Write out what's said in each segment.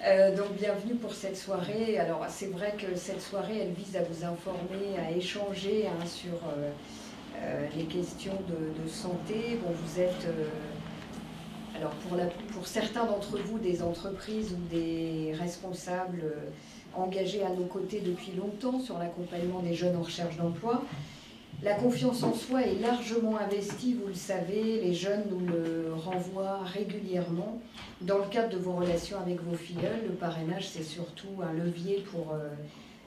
Donc bienvenue pour cette soirée. Alors c'est vrai que cette soirée elle vise à vous informer, à échanger sur les questions de santé. Bon, vous êtes alors pour certains d'entre vous des entreprises ou des responsables engagés à nos côtés depuis longtemps sur l'accompagnement des jeunes en recherche d'emploi. La confiance en soi est largement investie, vous le savez, les jeunes nous le renvoient régulièrement. Dans le cadre de vos relations avec vos filleuls, le parrainage, c'est surtout un levier pour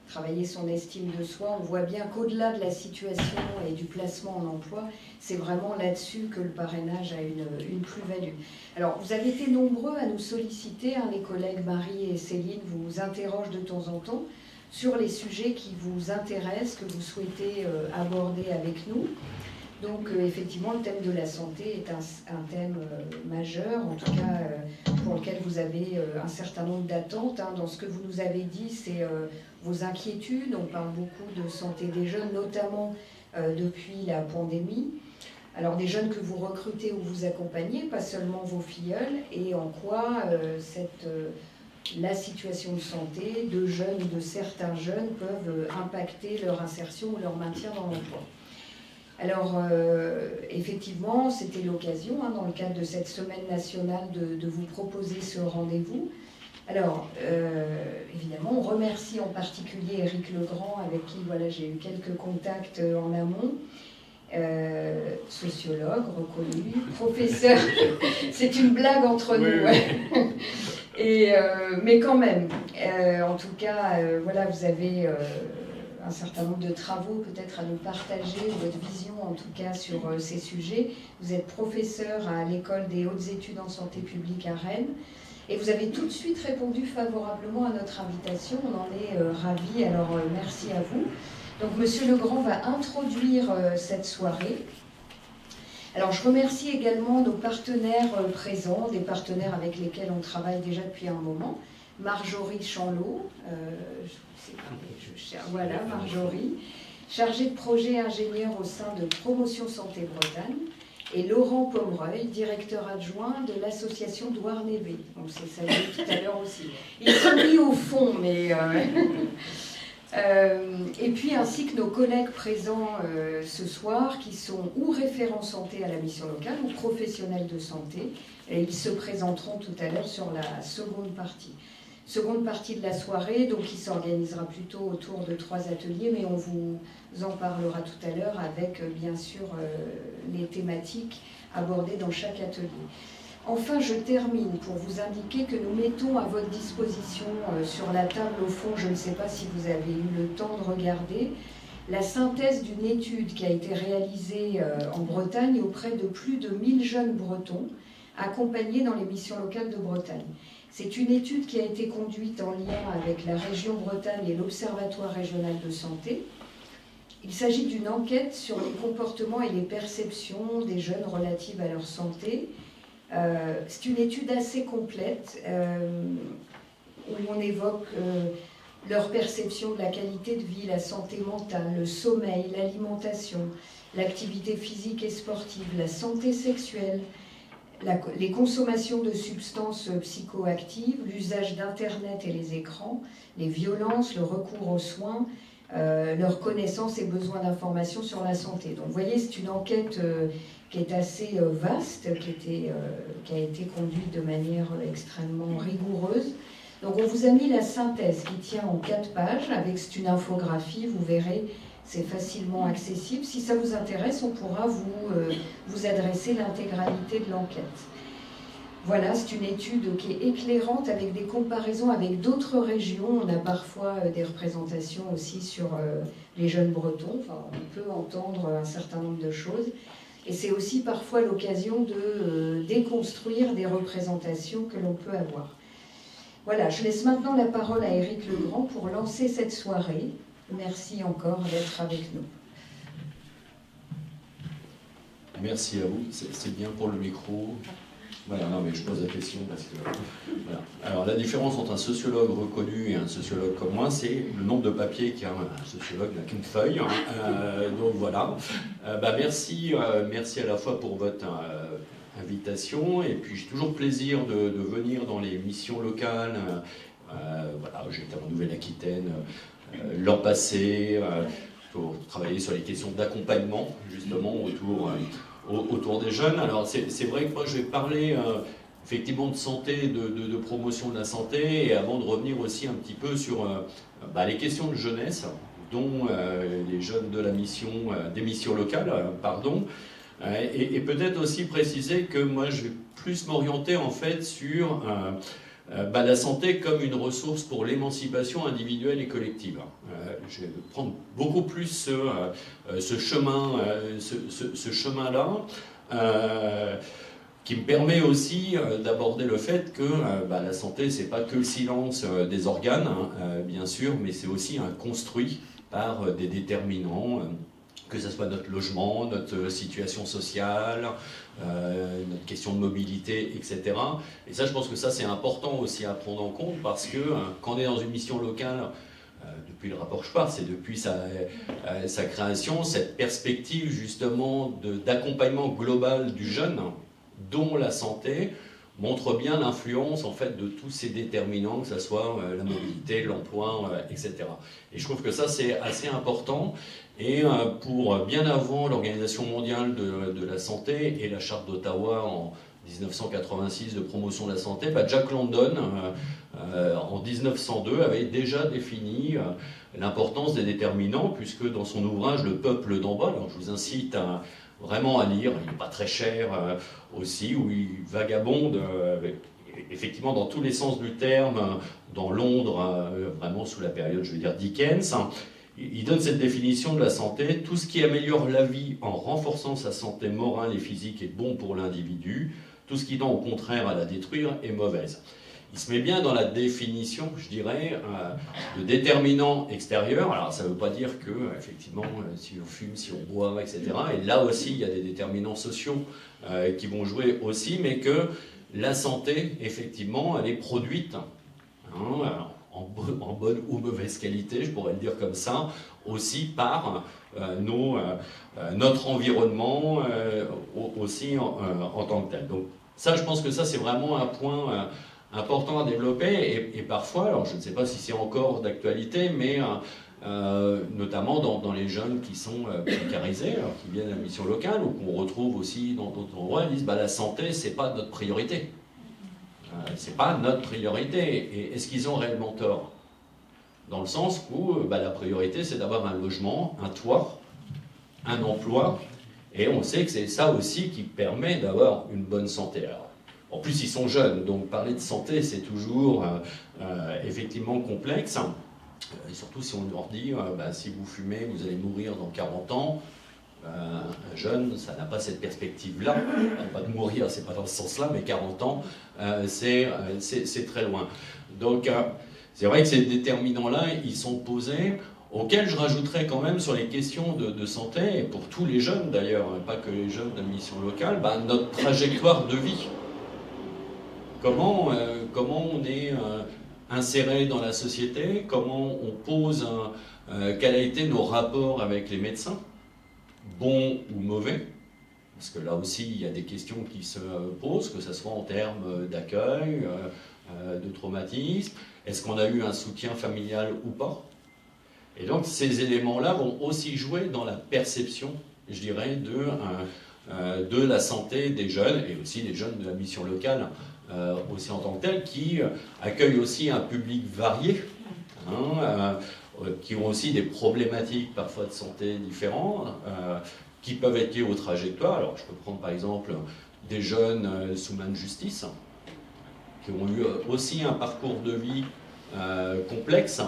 travailler son estime de soi. On voit bien qu'au-delà de la situation et du placement en emploi, c'est vraiment là-dessus que le parrainage a une plus-value. Alors, vous avez été nombreux à nous solliciter, les collègues Marie et Céline vous interrogent de temps en temps sur les sujets qui vous intéressent, que vous souhaitez aborder avec nous. Donc effectivement, le thème de la santé est un thème majeur, en tout cas pour lequel vous avez un certain nombre d'attentes. Dans ce que vous nous avez dit, c'est vos inquiétudes. On parle beaucoup de santé des jeunes, notamment depuis la pandémie. Alors des jeunes que vous recrutez ou vous accompagnez, pas seulement vos filleuls, et en quoi la situation de santé de jeunes ou de certains jeunes peuvent impacter leur insertion ou leur maintien dans l'emploi. Alors, effectivement, c'était l'occasion, dans le cadre de cette semaine nationale, de vous proposer ce rendez-vous. Alors, évidemment, on remercie en particulier Éric Legrand, avec qui j'ai eu quelques contacts en amont. Sociologue reconnu, professeur, c'est une blague entre nous. Ouais. Mais quand même, en tout cas, vous avez un certain nombre de travaux peut-être à nous partager, votre vision en tout cas sur ces sujets. Vous êtes professeur à l'École des hautes études en santé publique à Rennes et vous avez tout de suite répondu favorablement à notre invitation. On en est ravis, alors merci à vous. Donc Monsieur Legrand va introduire cette soirée. Alors je remercie également nos partenaires présents, des partenaires avec lesquels on travaille déjà depuis un moment. Marjorie Chanlot, voilà Marjorie, chargée de projet ingénieur au sein de Promotion Santé Bretagne, et Laurent Pomereuil, directeur adjoint de l'association Douarnenez. On s'est salué tout à l'heure aussi. Ils sont mis au fond, mais... et puis ainsi que nos collègues présents ce soir qui sont ou référents santé à la mission locale ou professionnels de santé, et ils se présenteront tout à l'heure sur la seconde partie. Seconde partie de la soirée, donc qui s'organisera plutôt autour de 3 ateliers, mais on vous en parlera tout à l'heure avec bien sûr les thématiques abordées dans chaque atelier. Enfin, je termine pour vous indiquer que nous mettons à votre disposition sur la table au fond, je ne sais pas si vous avez eu le temps de regarder, la synthèse d'une étude qui a été réalisée en Bretagne auprès de plus de 1000 jeunes Bretons accompagnés dans les missions locales de Bretagne. C'est une étude qui a été conduite en lien avec la région Bretagne et l'Observatoire régional de santé. Il s'agit d'une enquête sur les comportements et les perceptions des jeunes relatives à leur santé. C'est une étude assez complète où on évoque leur perception de la qualité de vie, la santé mentale, le sommeil, l'alimentation, l'activité physique et sportive, la santé sexuelle, les consommations de substances psychoactives, l'usage d'Internet et les écrans, les violences, le recours aux soins, leur connaissance et besoin d'informations sur la santé. Donc vous voyez, c'est une enquête qui est assez vaste, qui a été conduite de manière extrêmement rigoureuse. Donc on vous a mis la synthèse qui tient en 4 pages, avec une infographie, vous verrez, c'est facilement accessible. Si ça vous intéresse, on pourra vous adresser l'intégralité de l'enquête. Voilà, c'est une étude qui est éclairante avec des comparaisons avec d'autres régions. On a parfois des représentations aussi sur les jeunes Bretons. Enfin, on peut entendre un certain nombre de choses. Et c'est aussi parfois l'occasion de déconstruire des représentations que l'on peut avoir. Voilà, je laisse maintenant la parole à Éric Legrand pour lancer cette soirée. Merci encore d'être avec nous. Merci à vous, c'est bien pour le micro. Voilà, non mais je pose la question parce que... Voilà. Alors la différence entre un sociologue reconnu et un sociologue comme moi, c'est le nombre de papiers qu'il y a. Un sociologue n'a qu'une feuille, donc voilà. Merci à la fois pour votre invitation. Et puis j'ai toujours plaisir de venir dans les missions locales. Voilà, j'étais en Nouvelle-Aquitaine l'an passé pour travailler sur les questions d'accompagnement, justement, autour des jeunes. Alors c'est vrai que moi je vais parler effectivement de santé, de promotion de la santé, et avant de revenir aussi un petit peu sur les questions de jeunesse, dont les jeunes de la mission, des missions locales, et peut-être aussi préciser que moi je vais plus m'orienter en fait sur la santé comme une ressource pour l'émancipation individuelle et collective. Je vais prendre beaucoup plus ce chemin-là, qui me permet aussi d'aborder le fait que la santé, c'est pas que le silence des organes, bien sûr, mais c'est aussi un construit par des déterminants, que ce soit notre logement, notre situation sociale, notre question de mobilité, etc. Et ça, je pense que ça, c'est important aussi à prendre en compte, parce que quand on est dans une mission locale, depuis le rapport Schwartz, c'est depuis sa création, cette perspective justement d'accompagnement global du jeune, dont la santé montre bien l'influence en fait de tous ces déterminants, que ce soit la mobilité, l'emploi, etc. Et je trouve que ça c'est assez important. Et pour bien avant l'Organisation mondiale de la santé et la Charte d'Ottawa en 1986 de promotion de la santé, Jack London en 1902 avait déjà défini l'importance des déterminants, puisque dans son ouvrage Le peuple d'en bas, alors je vous incite vraiment à lire, il n'est pas très cher aussi, où il vagabonde effectivement dans tous les sens du terme, dans Londres, vraiment sous la période, je veux dire, Dickens. Il donne cette définition de la santé: tout ce qui améliore la vie en renforçant sa santé morale et physique est bon pour l'individu, tout ce qui tend au contraire à la détruire est mauvaise. Il se met bien dans la définition, je dirais, de déterminants extérieurs. Alors ça ne veut pas dire que, effectivement, si on fume, si on boit, etc. Et là aussi, il y a des déterminants sociaux qui vont jouer aussi, mais que la santé, effectivement, elle est produite en bonne ou mauvaise qualité, je pourrais le dire comme ça, aussi par notre environnement aussi en tant que tel. Donc ça, je pense que ça, c'est vraiment un point important à développer, et parfois, alors je ne sais pas si c'est encore d'actualité, mais notamment dans les jeunes qui sont précarisés, qui viennent à la mission locale, ou qu'on retrouve aussi dans d'autres endroits, ils disent la santé, c'est pas notre priorité. C'est pas notre priorité. Et est-ce qu'ils ont réellement tort? Dans le sens où la priorité, c'est d'avoir un logement, un toit, un emploi, et on sait que c'est ça aussi qui permet d'avoir une bonne santé. Alors, en plus, ils sont jeunes, donc parler de santé, c'est toujours effectivement complexe. Et surtout si on leur dit, si vous fumez, vous allez mourir dans 40 ans. Un jeune, ça n'a pas cette perspective-là. Pas de mourir, c'est pas dans ce sens-là, mais 40 ans, c'est très loin. Donc, c'est vrai que ces déterminants-là, ils sont posés, auxquels je rajouterais quand même sur les questions de santé, et pour tous les jeunes d'ailleurs, pas que les jeunes de mission locale, notre trajectoire de vie. Comment on est inséré dans la société, comment on pose, quels ont été nos rapports avec les médecins, bons ou mauvais, parce que là aussi il y a des questions qui se posent, que ce soit en termes d'accueil, de traumatisme, est-ce qu'on a eu un soutien familial ou pas? Et donc ces éléments-là vont aussi jouer dans la perception, je dirais, de la santé des jeunes, et aussi des jeunes de la mission locale, aussi en tant que tel, qui accueillent aussi un public varié, qui ont aussi des problématiques parfois de santé différentes, qui peuvent être liées aux trajectoires. Alors je peux prendre par exemple des jeunes sous main de justice, qui ont eu aussi un parcours de vie complexe,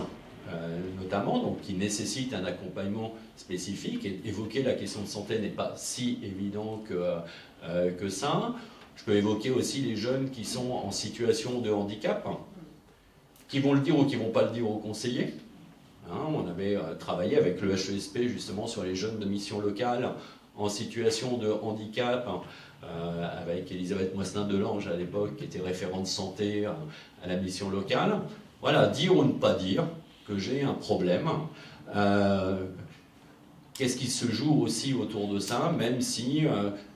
notamment, donc qui nécessite un accompagnement spécifique. Et évoquer la question de santé n'est pas si évident que ça. Je peux évoquer aussi les jeunes qui sont en situation de handicap, qui vont le dire ou qui ne vont pas le dire aux conseillers. On avait travaillé avec le HESP justement sur les jeunes de mission locale en situation de handicap, avec Elisabeth Moisselin-Delange à l'époque, qui était référente santé à la mission locale. Voilà, dire ou ne pas dire que j'ai un problème, qu'est-ce qui se joue aussi autour de ça, même si,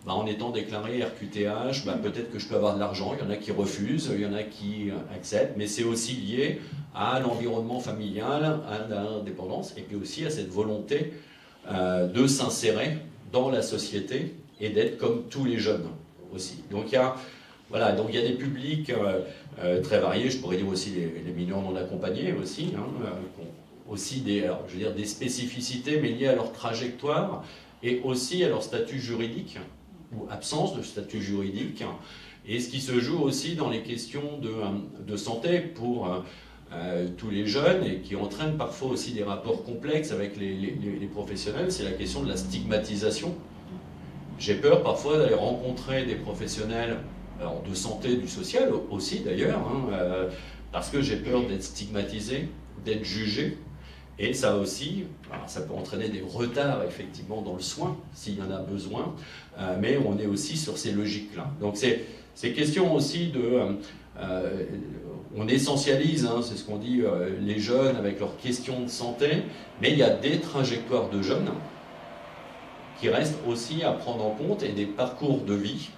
en étant déclaré RQTH, peut-être que je peux avoir de l'argent, il y en a qui refusent, il y en a qui acceptent, mais c'est aussi lié à l'environnement familial, à l'indépendance, et puis aussi à cette volonté de s'insérer dans la société et d'être comme tous les jeunes aussi. Donc il y a des publics très variés, je pourrais dire aussi les mineurs non accompagnés aussi, aussi des spécificités, mais liées à leur trajectoire et aussi à leur statut juridique, ou absence de statut juridique, et ce qui se joue aussi dans les questions de santé pour tous les jeunes, et qui entraîne parfois aussi des rapports complexes avec les professionnels, c'est la question de la stigmatisation. J'ai peur parfois d'aller rencontrer des professionnels de santé, du social aussi d'ailleurs, parce que j'ai peur d'être stigmatisé, d'être jugé. Et ça aussi, ça peut entraîner des retards effectivement dans le soin, s'il y en a besoin, mais on est aussi sur ces logiques-là. Donc c'est question aussi on essentialise, c'est ce qu'on dit, les jeunes avec leurs questions de santé, mais il y a des trajectoires de jeunes qui restent aussi à prendre en compte, et des parcours de vie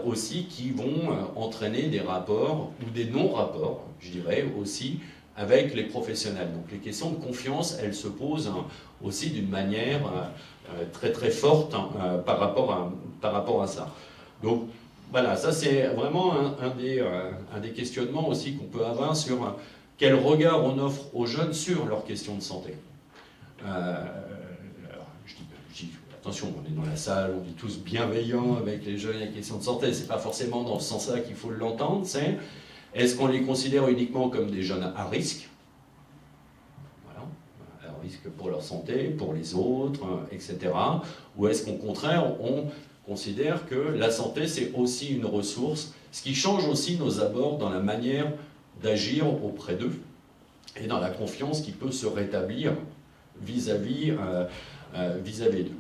aussi qui vont entraîner des rapports ou des non-rapports, je dirais aussi, avec les professionnels. Donc les questions de confiance, elles se posent aussi d'une manière très très forte par rapport à ça. Donc voilà, ça c'est vraiment un des questionnements aussi qu'on peut avoir sur quel regard on offre aux jeunes sur leurs questions de santé. Je dis, attention, on est dans la salle, on est tous bienveillants avec les jeunes et les questions de santé, c'est pas forcément dans ce sens-là qu'il faut l'entendre, c'est est-ce qu'on les considère uniquement comme des jeunes à risque, à risque pour leur santé, pour les autres, etc. Ou est-ce qu'au contraire, on considère que la santé, c'est aussi une ressource, ce qui change aussi nos abords dans la manière d'agir auprès d'eux, et dans la confiance qui peut se rétablir vis-à-vis d'eux.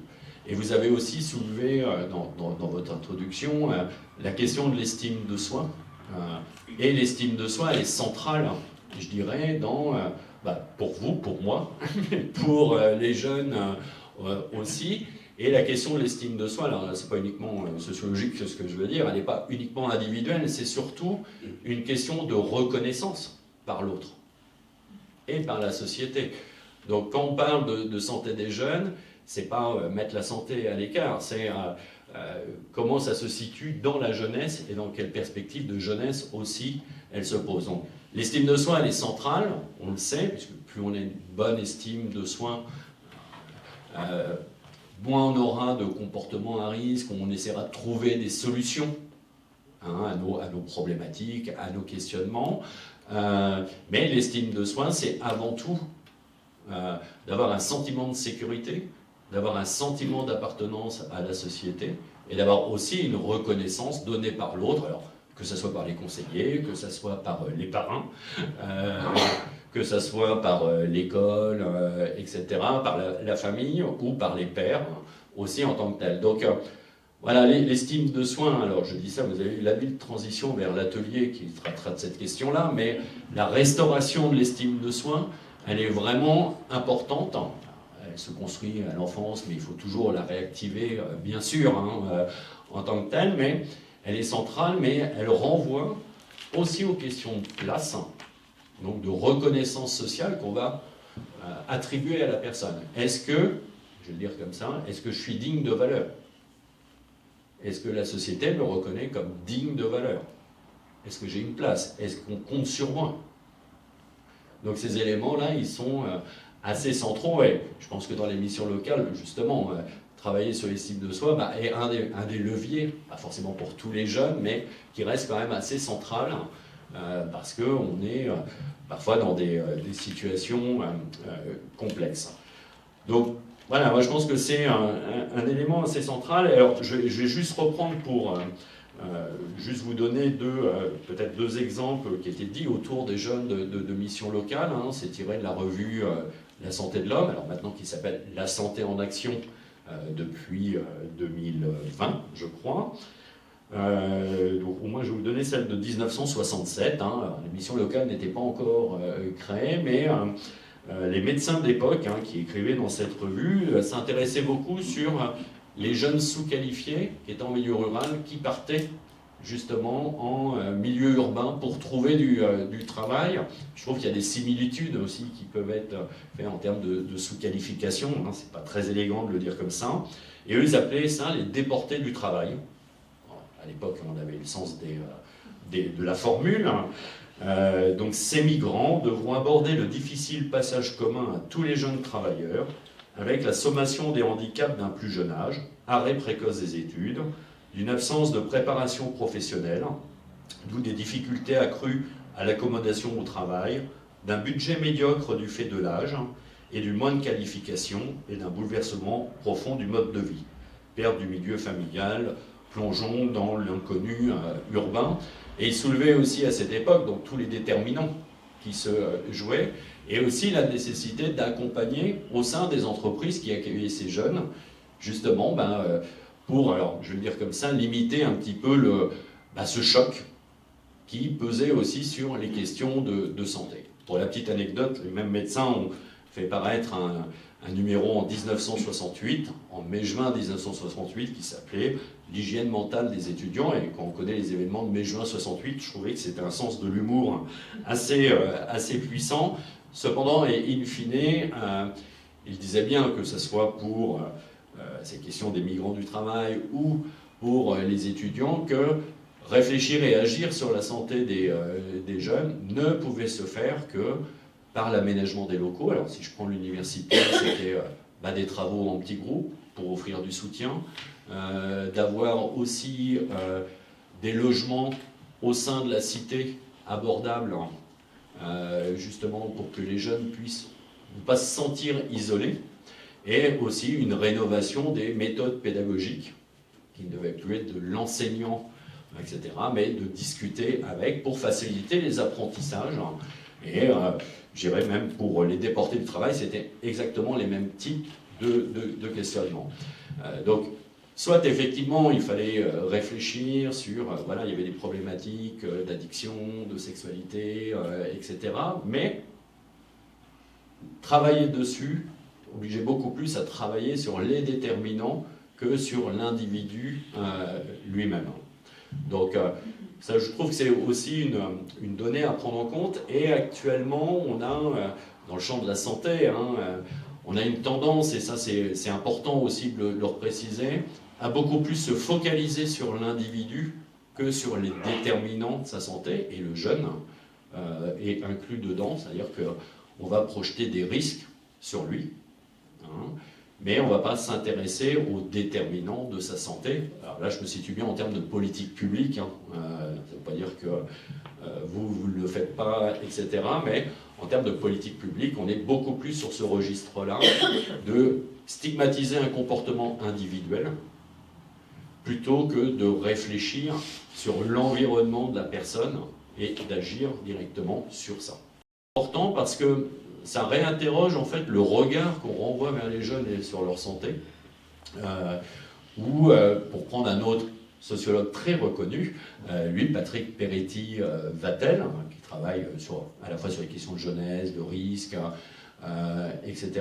Et vous avez aussi soulevé dans votre introduction la question de l'estime de soi. Et l'estime de soi, elle est centrale, je dirais, pour vous, pour moi, pour les jeunes aussi. Et la question de l'estime de soi, alors c'est pas uniquement sociologique ce que je veux dire, elle n'est pas uniquement individuelle, c'est surtout une question de reconnaissance par l'autre et par la société. Donc quand on parle de santé des jeunes, c'est pas mettre la santé à l'écart, c'est comment ça se situe dans la jeunesse et dans quelle perspective de jeunesse aussi elle se pose. Donc l'estime de soi, elle est centrale, on le sait, puisque plus on a une bonne estime de soi, moins on aura de comportements à risque, on essaiera de trouver des solutions à nos problématiques, à nos questionnements. Mais l'estime de soi, c'est avant tout d'avoir un sentiment de sécurité, d'avoir un sentiment d'appartenance à la société, et d'avoir aussi une reconnaissance donnée par l'autre, alors que ce soit par les conseillers, que ce soit par les parrains, que ce soit par l'école, etc., par la famille ou par les pairs aussi en tant que tel. Donc voilà, l'estime de soi, alors je dis ça, vous avez eu l'habile transition vers l'atelier qui traitera de cette question-là, mais la restauration de l'estime de soi, elle est vraiment importante. Elle se construit à l'enfance, mais il faut toujours la réactiver, bien sûr, en tant que telle, mais elle est centrale, mais elle renvoie aussi aux questions de place, donc de reconnaissance sociale qu'on va attribuer à la personne. Est-ce que, je vais le dire comme ça, est-ce que je suis digne de valeur? Est-ce que la société me reconnaît comme digne de valeur? Est-ce que j'ai une place? Est-ce qu'on compte sur moi? Donc ces éléments-là, ils sont assez centraux, et je pense que dans les missions locales, justement, travailler sur l'estime de soi est un des leviers, pas forcément pour tous les jeunes, mais qui reste quand même assez central, parce qu'on est parfois dans des situations complexes. Donc voilà, moi je pense que c'est un élément assez central. Alors je vais juste reprendre pour juste vous donner peut-être deux exemples qui étaient dits autour des jeunes de missions locales. C'est tiré de la revue La santé de l'homme, alors maintenant qui s'appelle La santé en action depuis 2020, je crois. Donc au moins je vais vous donner celle de 1967. Les missions locales n'étaient pas encore créées, mais les médecins de l'époque, qui écrivaient dans cette revue, s'intéressaient beaucoup sur les jeunes sous-qualifiés qui étaient en milieu rural, qui partaient justement en milieu urbain pour trouver du travail. Je trouve qu'il y a des similitudes aussi qui peuvent être faites en termes de sous-qualification, c'est pas très élégant de le dire comme ça. Et eux, ils appelaient ça les déportés du travail. À l'époque, on avait le sens de la formule. Donc ces migrants devront aborder le difficile passage commun à tous les jeunes travailleurs, avec la sommation des handicaps d'un plus jeune âge, arrêt précoce des études, d'une absence de préparation professionnelle, d'où des difficultés accrues à l'accommodation au travail, d'un budget médiocre du fait de l'âge et d'une moindre qualification et d'un bouleversement profond du mode de vie. Perte du milieu familial, plongeons dans l'inconnu urbain. Et il soulevait aussi à cette époque donc, tous les déterminants qui se jouaient, et aussi la nécessité d'accompagner au sein des entreprises qui accueillaient ces jeunes, justement, pour, alors je vais le dire comme ça, limiter un petit peu ce choc qui pesait aussi sur les questions de santé. Pour la petite anecdote, les mêmes médecins ont fait paraître un numéro en 1968, en mai-juin 1968, qui s'appelait « L'hygiène mentale des étudiants ». Et quand on connaît les événements de mai-juin 68, je trouvais que c'était un sens de l'humour assez puissant. Cependant, et in fine, il disait bien que ce soit pour ces questions des migrants du travail ou pour les étudiants, que réfléchir et agir sur la santé des jeunes ne pouvait se faire que par l'aménagement des locaux. Alors si je prends l'université, c'était des travaux en petits groupes pour offrir du soutien, d'avoir aussi des logements au sein de la cité abordables, justement pour que les jeunes puissent ne pas se sentir isolés, et aussi une rénovation des méthodes pédagogiques, qui ne devaient plus être de l'enseignant, etc., mais de discuter avec pour faciliter les apprentissages. Et je dirais même pour les déportés du travail, c'était exactement les mêmes types de questionnements. Donc, soit effectivement, il fallait réfléchir sur, il y avait des problématiques d'addiction, de sexualité, etc., mais travailler dessus obligeait beaucoup plus à travailler sur les déterminants que sur l'individu lui-même. Donc, ça, je trouve que c'est aussi une donnée à prendre en compte. Et actuellement, on a, dans le champ de la santé, on a une tendance, et ça c'est important aussi de le préciser, à beaucoup plus se focaliser sur l'individu que sur les déterminants de sa santé. Et le jeune est inclus dedans, c'est-à-dire qu'on va projeter des risques sur lui, mais on ne va pas s'intéresser aux déterminants de sa santé. Alors là, je me situe bien en termes de politique publique. Ça ne veut pas dire que vous ne le faites pas, etc. Mais en termes de politique publique, on est beaucoup plus sur ce registre-là de stigmatiser un comportement individuel plutôt que de réfléchir sur l'environnement de la personne et d'agir directement sur ça. C'est important parce que ça réinterroge en fait le regard qu'on renvoie vers les jeunes et sur leur santé. Ou, pour prendre un autre sociologue très reconnu, lui, Patrick Peretti-Vattel, qui travaille à la fois sur les questions de jeunesse, de risque, etc.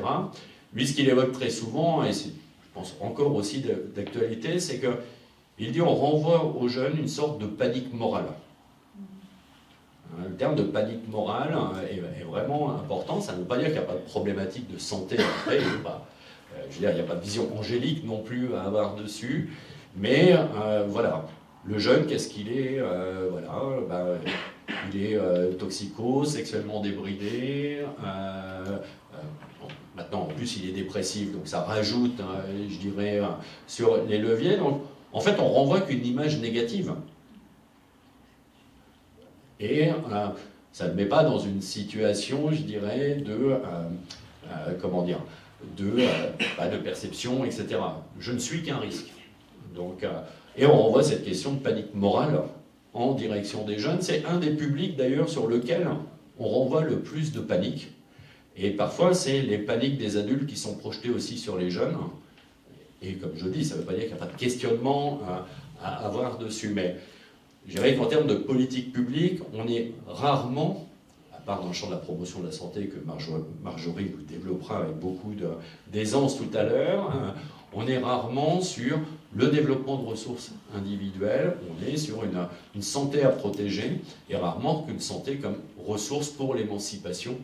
Lui, ce qu'il évoque très souvent, et c'est, je pense encore aussi d'actualité, c'est qu'il dit on renvoie aux jeunes une sorte de panique morale. Le terme de panique morale est vraiment important. Ça ne veut pas dire qu'il n'y a pas de problématique de santé après. Je veux dire, il n'y a pas de vision angélique non plus à avoir dessus. Mais voilà, le jeune, qu'est-ce qu'il est il est toxico, sexuellement débridé. Maintenant, en plus, il est dépressif, donc ça rajoute, je dirais, sur les leviers. Donc, en fait, on renvoie qu'une image négative. Et ça ne le met pas dans une situation, je dirais, de perception, etc. Je ne suis qu'un risque. Donc, et on renvoie cette question de panique morale en direction des jeunes. C'est un des publics, d'ailleurs, sur lequel on renvoie le plus de panique. Et parfois, c'est les paniques des adultes qui sont projetées aussi sur les jeunes. Et comme je dis, ça ne veut pas dire qu'il n'y a pas de questionnement à avoir dessus. Mais je dirais qu'en termes de politique publique, on est rarement, part dans le champ de la promotion de la santé que Marjorie vous développera avec beaucoup d'aisance tout à l'heure, on est rarement sur le développement de ressources individuelles, on est sur une santé à protéger, et rarement qu'une santé comme ressource pour l'émancipation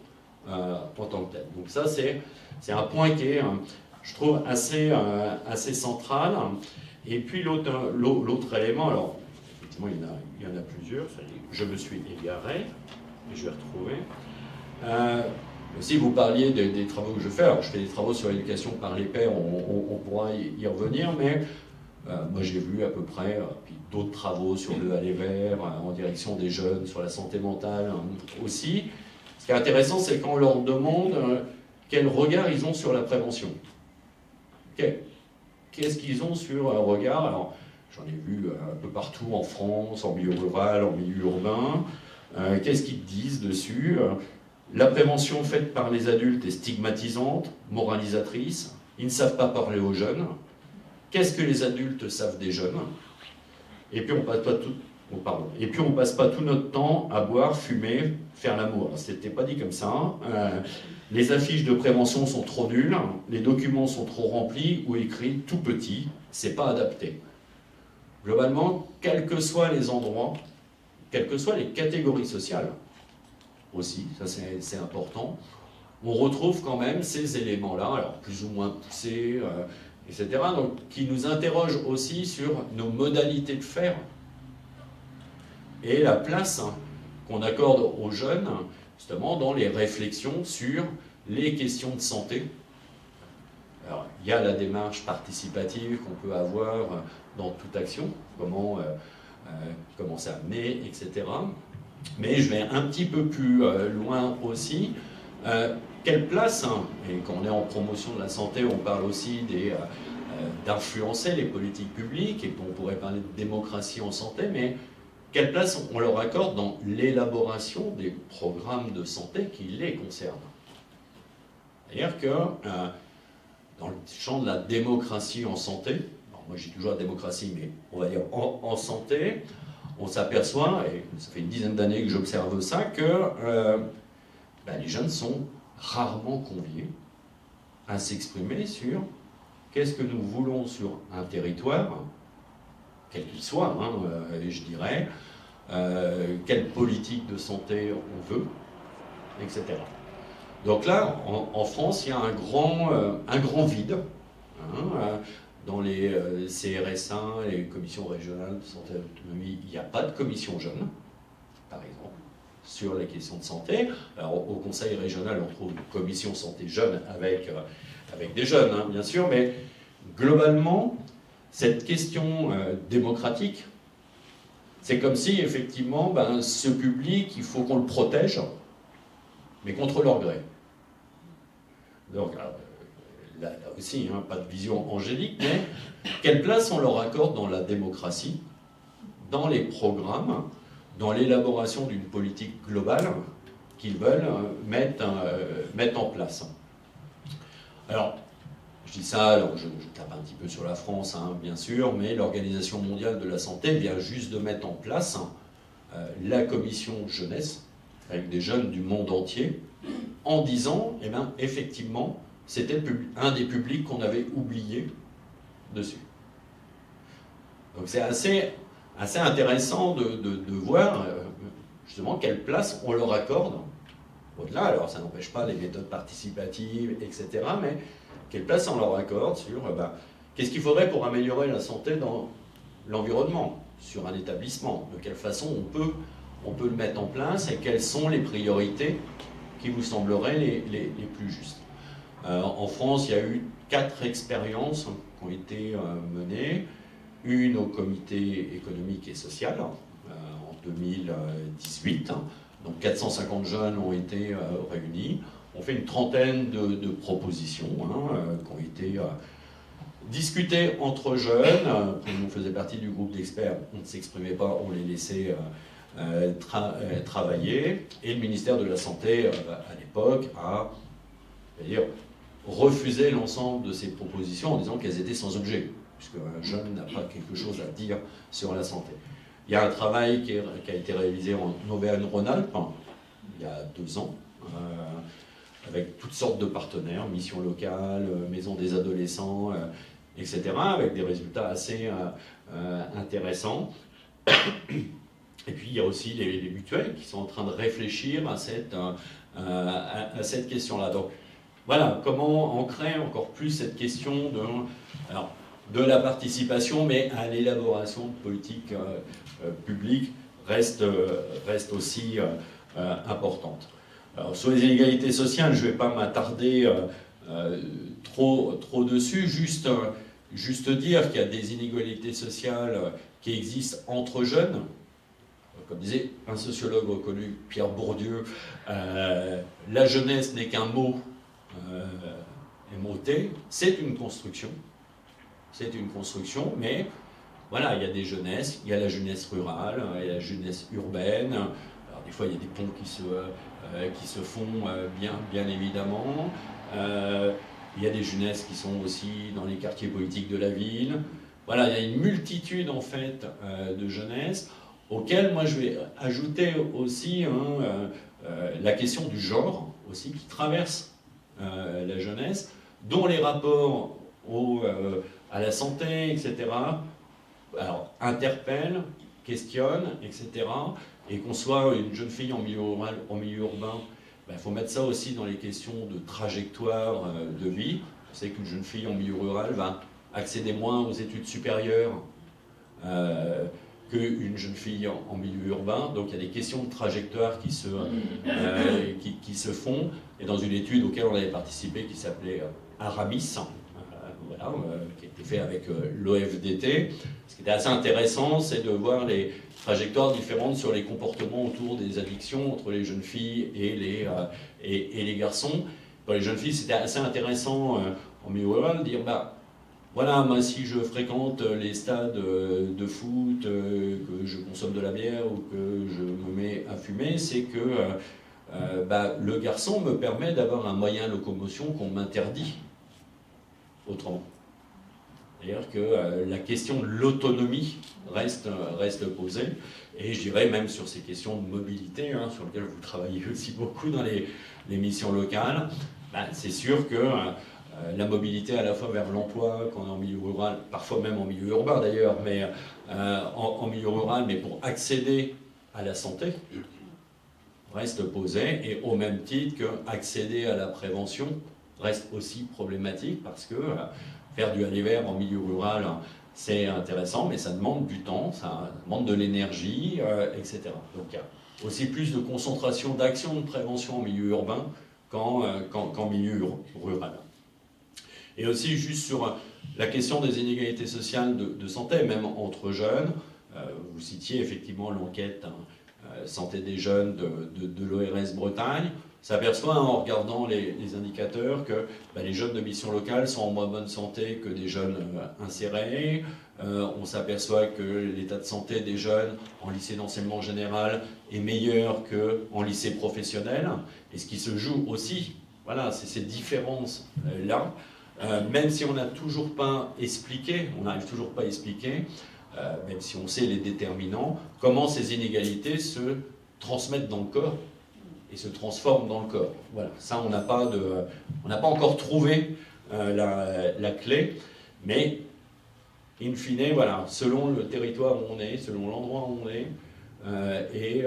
en tant que telle. Donc ça, c'est un point qui est, je trouve, assez central. Et puis l'autre élément, alors, effectivement, il y en a plusieurs, je me suis égaré, et je vais retrouver. Si vous parliez des travaux que je fais, alors je fais des travaux sur l'éducation par les pairs, on pourra y revenir, mais moi j'ai vu à peu près puis d'autres travaux sur le aller vers, en direction des jeunes, sur la santé mentale aussi. Ce qui est intéressant, c'est quand on leur demande quel regard ils ont sur la prévention. Qu'est-ce qu'ils ont sur un regard? Alors, j'en ai vu un peu partout en France, en milieu rural, en milieu urbain. Qu'est-ce qu'ils disent dessus? La prévention faite par les adultes est stigmatisante, moralisatrice. Ils ne savent pas parler aux jeunes. Qu'est-ce que les adultes savent des jeunes? Et puis on passe pas tout notre temps à boire, fumer, faire l'amour. C'était pas dit comme ça. Les affiches de prévention sont trop nulles, les documents sont trop remplis ou écrits tout petits. C'est pas adapté. Globalement, quels que soient les endroits, quelles que soient les catégories sociales, aussi, ça c'est important, on retrouve quand même ces éléments-là, alors plus ou moins poussés, etc., donc, qui nous interrogent aussi sur nos modalités de faire et la place qu'on accorde aux jeunes, justement, dans les réflexions sur les questions de santé. Alors, il y a la démarche participative qu'on peut avoir dans toute action, comment s'amener, etc. Mais je vais un petit peu plus loin aussi. Quelle place, et quand on est en promotion de la santé, on parle aussi d'influencer les politiques publiques, et on pourrait parler de démocratie en santé, mais quelle place on leur accorde dans l'élaboration des programmes de santé qui les concernent? C'est-à-dire que dans le champ de la démocratie en santé, alors moi j'ai toujours la démocratie, mais on va dire en santé, on s'aperçoit, et ça fait une dizaine d'années que j'observe ça, que les jeunes sont rarement conviés à s'exprimer sur qu'est-ce que nous voulons sur un territoire, quel qu'il soit, je dirais, quelle politique de santé on veut, etc. Donc là, en France, il y a un grand vide dans les CRSA, les commissions régionales de santé et d'autonomie. Il n'y a pas de commission jeune, par exemple, sur les questions de santé. Alors, au conseil régional, on trouve une commission santé jeune avec des jeunes, bien sûr, mais globalement, cette question démocratique, c'est comme si, effectivement, ce public, il faut qu'on le protège, mais contre leur gré. Donc, là aussi, pas de vision angélique, mais quelle place on leur accorde dans la démocratie, dans les programmes, dans l'élaboration d'une politique globale qu'ils veulent mettre en place. Alors, je dis ça, alors je tape un petit peu sur la France, bien sûr, mais l'Organisation mondiale de la santé vient juste de mettre en place la commission jeunesse, avec des jeunes du monde entier, en disant, effectivement, c'était un des publics qu'on avait oublié dessus. Donc c'est assez intéressant de voir justement quelle place on leur accorde. Au-delà, alors ça n'empêche pas les méthodes participatives, etc., mais quelle place on leur accorde sur qu'est-ce qu'il faudrait pour améliorer la santé dans l'environnement, sur un établissement, de quelle façon on peut le mettre en place et quelles sont les priorités qui vous sembleraient les plus justes. En France, il y a eu 4 expériences qui ont été menées. Une au comité économique et social en 2018. Donc 450 jeunes ont été réunis. On fait une trentaine de propositions qui ont été discutées entre jeunes. On faisait partie du groupe d'experts, on ne s'exprimait pas, on les laissait travailler. Et le ministère de la Santé, à l'époque, a refusé l'ensemble de ces propositions en disant qu'elles étaient sans objet, puisqu'un jeune n'a pas quelque chose à dire sur la santé. Il y a un travail qui a été réalisé en Auvergne-Rhône-Alpes, il y a 2 ans, avec toutes sortes de partenaires, missions locales, maisons des adolescents, etc., avec des résultats assez intéressants. Et puis il y a aussi les mutuelles qui sont en train de réfléchir à cette question-là. Donc voilà, comment ancrer encore plus cette question de la participation, mais à l'élaboration de politiques publiques reste aussi importante. Alors, sur les inégalités sociales, je ne vais pas m'attarder trop dessus, juste dire qu'il y a des inégalités sociales qui existent entre jeunes. Comme disait un sociologue reconnu, Pierre Bourdieu, la jeunesse n'est qu'un mot, MOT, c'est une construction. C'est une construction, mais voilà, il y a des jeunesses, il y a la jeunesse rurale, il y a la jeunesse urbaine. Alors des fois, il y a des ponts qui se font bien évidemment. Il y a des jeunesses qui sont aussi dans les quartiers politiques de la ville. Voilà, il y a une multitude en fait de jeunesse auxquelles moi je vais ajouter aussi la question du genre aussi qui traverse la jeunesse, dont les rapports à la santé, etc., alors, interpellent, questionnent, etc. Et qu'on soit une jeune fille en milieu rural, en milieu urbain, il faut mettre ça aussi dans les questions de trajectoire de vie. On sait qu'une jeune fille en milieu rural va accéder moins aux études supérieures qu'une jeune fille en milieu urbain. Donc il y a des questions de trajectoire qui se font. Et dans une étude auquel on avait participé qui s'appelait Aramis, voilà, qui a été fait avec l'OFDT. Ce qui était assez intéressant, c'est de voir les trajectoires différentes sur les comportements autour des addictions entre les jeunes filles et les garçons. Pour les jeunes filles, c'était assez intéressant en milieu rural de dire voilà, moi si je fréquente les stades de foot, que je consomme de la bière ou que je me mets à fumer, c'est que le garçon me permet d'avoir un moyen de locomotion qu'on m'interdit autrement. C'est-à-dire que la question de l'autonomie reste posée, et je dirais même sur ces questions de mobilité, sur lesquelles vous travaillez aussi beaucoup dans les missions locales, c'est sûr que la mobilité à la fois vers l'emploi quand on est en milieu rural, parfois même en milieu urbain d'ailleurs, mais en milieu rural, mais pour accéder à la santé, reste posée, et au même titre qu'accéder à la prévention reste aussi problématique, parce que faire du aller-vers en milieu rural, c'est intéressant, mais ça demande du temps, ça demande de l'énergie, etc. Donc il y a aussi plus de concentration d'action de prévention en milieu urbain qu'en milieu rural. Et aussi juste sur la question des inégalités sociales de santé, même entre jeunes, vous citiez effectivement l'enquête santé des jeunes de l'ORS Bretagne. On s'aperçoit en regardant les indicateurs que les jeunes de mission locale sont en moins bonne santé que des jeunes insérés. On s'aperçoit que l'état de santé des jeunes en lycée d'enseignement général est meilleur qu'en lycée professionnel. Et ce qui se joue aussi, voilà, c'est ces différences-là. Même si on n'a toujours pas expliqué, on n'arrive toujours pas à expliquer, même si on sait les déterminants, comment ces inégalités se transmettent dans le corps et se transforment dans le corps. Voilà, ça on n'a pas encore trouvé la clé, mais in fine, voilà, selon le territoire où on est, selon l'endroit où on est, et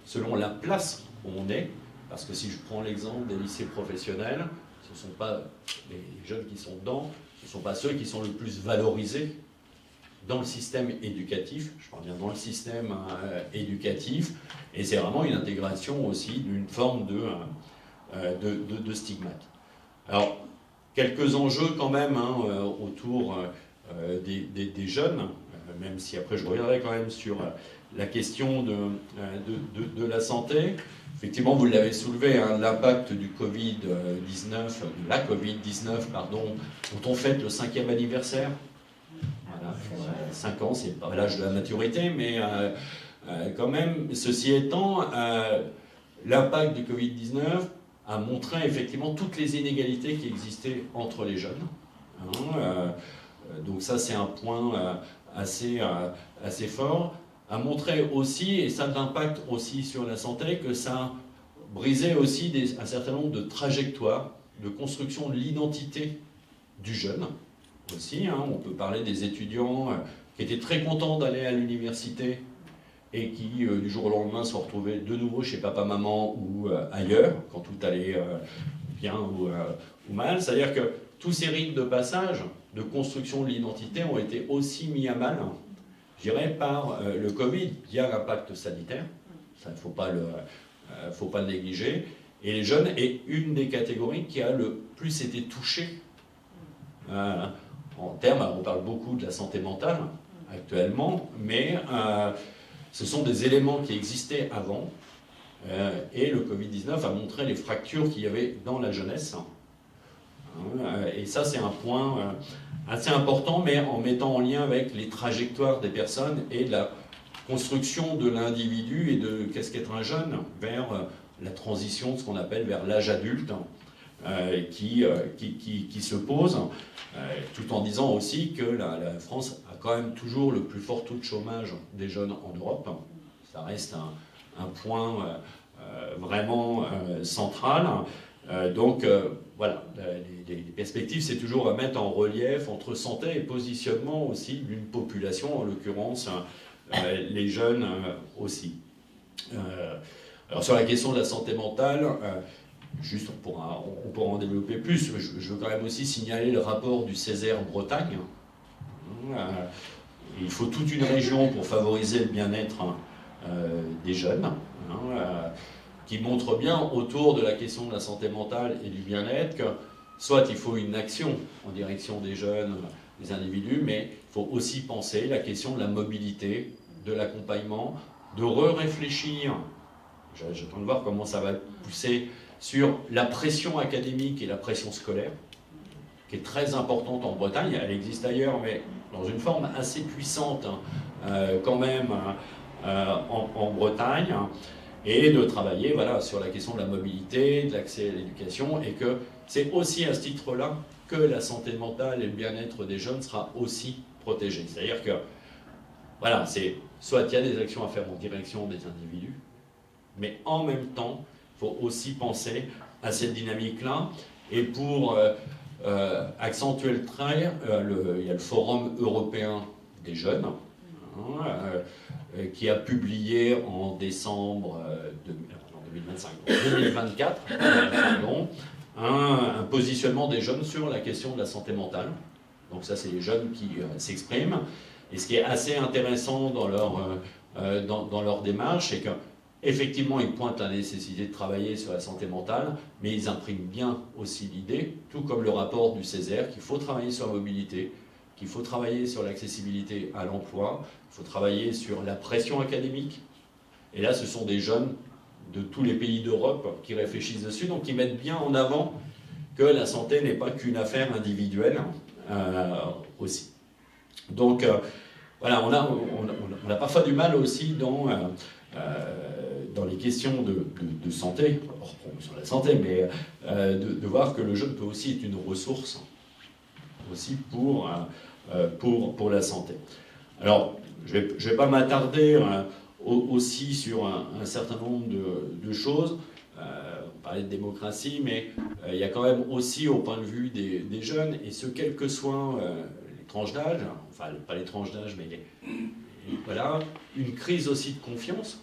selon la place où on est, parce que si je prends l'exemple des lycées professionnels, ce ne sont pas les jeunes qui sont dedans, ce ne sont pas ceux qui sont le plus valorisés dans le système éducatif, je parle bien dans le système éducatif, et c'est vraiment une intégration aussi d'une forme de stigmate. Alors, quelques enjeux quand même autour des jeunes, même si après je reviendrai quand même sur la question de la santé. Effectivement, vous l'avez soulevé, l'impact du la Covid-19, dont on fête le 5e anniversaire. Voilà, 5 ans, c'est pas l'âge de la maturité, mais quand même, ceci étant, l'impact du Covid-19 a montré effectivement toutes les inégalités qui existaient entre les jeunes. Donc ça, c'est un point assez fort. A montré aussi, et ça a de l'impact aussi sur la santé, que ça briser aussi un certain nombre de trajectoires de construction de l'identité du jeune aussi. Hein. On peut parler des étudiants qui étaient très contents d'aller à l'université et qui, du jour au lendemain, se retrouvaient de nouveau chez papa-maman ou ailleurs, quand tout allait bien ou mal. C'est-à-dire que tous ces rites de passage, de construction de l'identité, ont été aussi mis à mal, je dirais, par le Covid. Il y a l'impact sanitaire, ça ne faut pas le négliger. Et les jeunes est une des catégories qui a le plus été touchée. En termes, on parle beaucoup de la santé mentale actuellement, mais ce sont des éléments qui existaient avant. Et le Covid-19 a montré les fractures qu'il y avait dans la jeunesse. Et ça, c'est un point assez important, mais en mettant en lien avec les trajectoires des personnes et la construction de l'individu et de qu'est-ce qu'être un jeune vers la transition de ce qu'on appelle vers l'âge adulte qui se pose, tout en disant aussi que la France a quand même toujours le plus fort taux de chômage des jeunes en Europe. Ça reste un point vraiment central. Donc voilà, les perspectives, c'est toujours à mettre en relief entre santé et positionnement aussi d'une population, en l'occurrence les jeunes aussi. Alors sur la question de la santé mentale, juste on pourra en développer plus, je veux quand même aussi signaler le rapport du Césaire Bretagne. Il faut toute une région pour favoriser le bien-être des jeunes, qui montre bien autour de la question de la santé mentale et du bien-être que soit il faut une action en direction des jeunes, des individus, mais il faut aussi penser la question de la mobilité, de l'accompagnement, de réfléchir. J'attends de voir comment ça va pousser sur la pression académique et la pression scolaire, qui est très importante en Bretagne. Elle existe ailleurs, mais dans une forme assez puissante quand même en Bretagne. Et de travailler voilà, sur la question de la mobilité, de l'accès à l'éducation, et que c'est aussi à ce titre-là que la santé mentale et le bien-être des jeunes sera aussi protégé. C'est-à-dire que, voilà, c'est soit il y a des actions à faire en direction des individus, mais en même temps, il faut aussi penser à cette dynamique-là. Et pour accentuer le trait, il y a le Forum européen des jeunes, qui a publié en décembre 2024 un positionnement des jeunes sur la question de la santé mentale. Donc ça, c'est les jeunes qui s'expriment. Et ce qui est assez intéressant dans leur démarche, c'est qu'effectivement, ils pointent la nécessité de travailler sur la santé mentale, mais ils impriment bien aussi l'idée, tout comme le rapport du Césaire, qu'il faut travailler sur la mobilité, qu'il faut travailler sur l'accessibilité à l'emploi, il faut travailler sur la pression académique. Et là, ce sont des jeunes de tous les pays d'Europe qui réfléchissent dessus, donc qui mettent bien en avant que la santé n'est pas qu'une affaire individuelle aussi. Donc voilà, on a parfois du mal aussi dans les questions de santé, hors promotion de la santé, mais de voir que le jeune peut aussi être une ressource aussi pour la santé. Alors, je vais pas m'attarder aussi sur un certain nombre de choses. On parlait de démocratie, mais il y a quand même aussi, au point de vue des jeunes, et ce, quelles que soient les tranches d'âge, enfin, pas les tranches d'âge, mais voilà, une crise aussi de confiance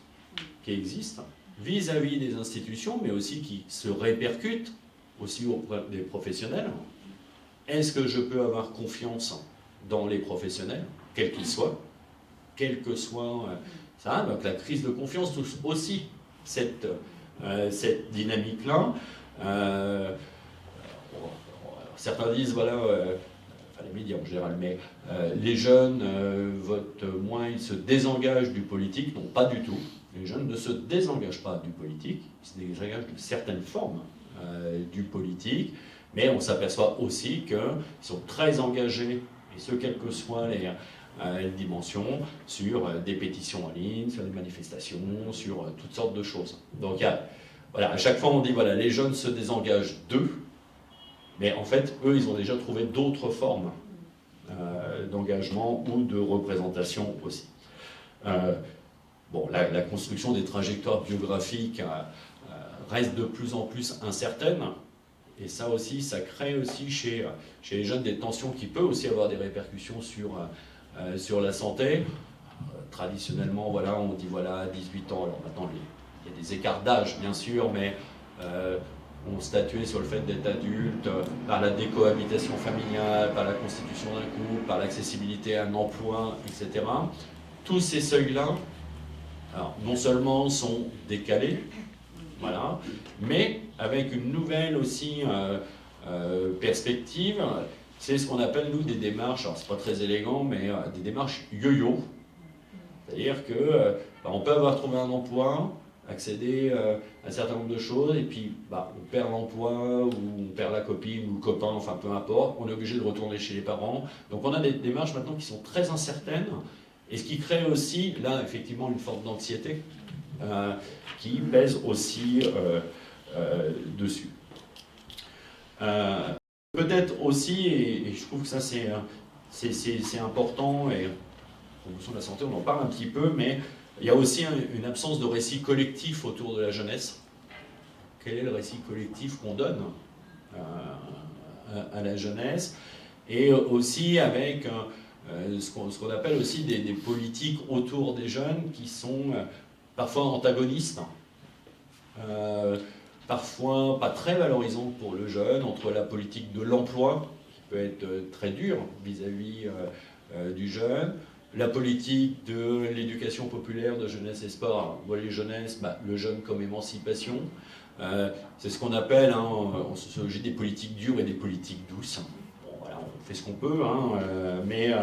qui existe vis-à-vis des institutions, mais aussi qui se répercute aussi auprès des professionnels. Est-ce que je peux avoir confiance dans les professionnels, quels qu'ils soient, quel que soit ça? Donc la crise de confiance touche aussi cette dynamique-là. Certains disent, voilà, enfin les médias en général, mais les jeunes votent moins, ils se désengagent du politique. Non, pas du tout. Les jeunes ne se désengagent pas du politique, ils se désengagent de certaines formes du politique, mais on s'aperçoit aussi qu'ils sont très engagés, et ce, quelles que soient les dimensions, sur des pétitions en ligne, sur des manifestations, sur toutes sortes de choses. Donc voilà, à chaque fois on dit, voilà, les jeunes se désengagent d'eux, mais en fait, eux, ils ont déjà trouvé d'autres formes d'engagement ou de représentation aussi. Bon, la construction des trajectoires biographiques reste de plus en plus incertaine. Et ça aussi, ça crée aussi chez les jeunes des tensions qui peuvent aussi avoir des répercussions sur la santé. Traditionnellement, voilà, on dit voilà, 18 ans, alors maintenant il y a des écarts d'âge bien sûr, mais on statuait sur le fait d'être adulte par la décohabitation familiale, par la constitution d'un couple, par l'accessibilité à un emploi, etc. Tous ces seuils-là, alors, non seulement sont décalés, voilà, mais avec une nouvelle aussi perspective, c'est ce qu'on appelle nous des démarches, alors c'est pas très élégant, mais des démarches yo-yo. C'est-à-dire que on peut avoir trouvé un emploi, accéder à un certain nombre de choses, et puis on perd l'emploi, ou on perd la copine, ou le copain, enfin peu importe, on est obligé de retourner chez les parents. Donc on a des démarches maintenant qui sont très incertaines, et ce qui crée aussi, là, effectivement, une forme d'anxiété qui pèse aussi dessus. Peut-être aussi, et je trouve que ça c'est important, et en promotion de la santé, on en parle un petit peu, mais il y a aussi une absence de récit collectif autour de la jeunesse. Quel est le récit collectif qu'on donne à la jeunesse? Et aussi avec ce qu'on appelle aussi des politiques autour des jeunes qui sont parfois antagonistes, parfois pas très valorisantes pour le jeune, entre la politique de l'emploi, qui peut être très dure vis-à-vis du jeune, la politique de l'éducation populaire de jeunesse et sport. Voilà, les jeunesses, le jeune comme émancipation. C'est ce qu'on appelle en sociologie des politiques dures et des politiques douces. Bon, voilà, on fait ce qu'on peut, mais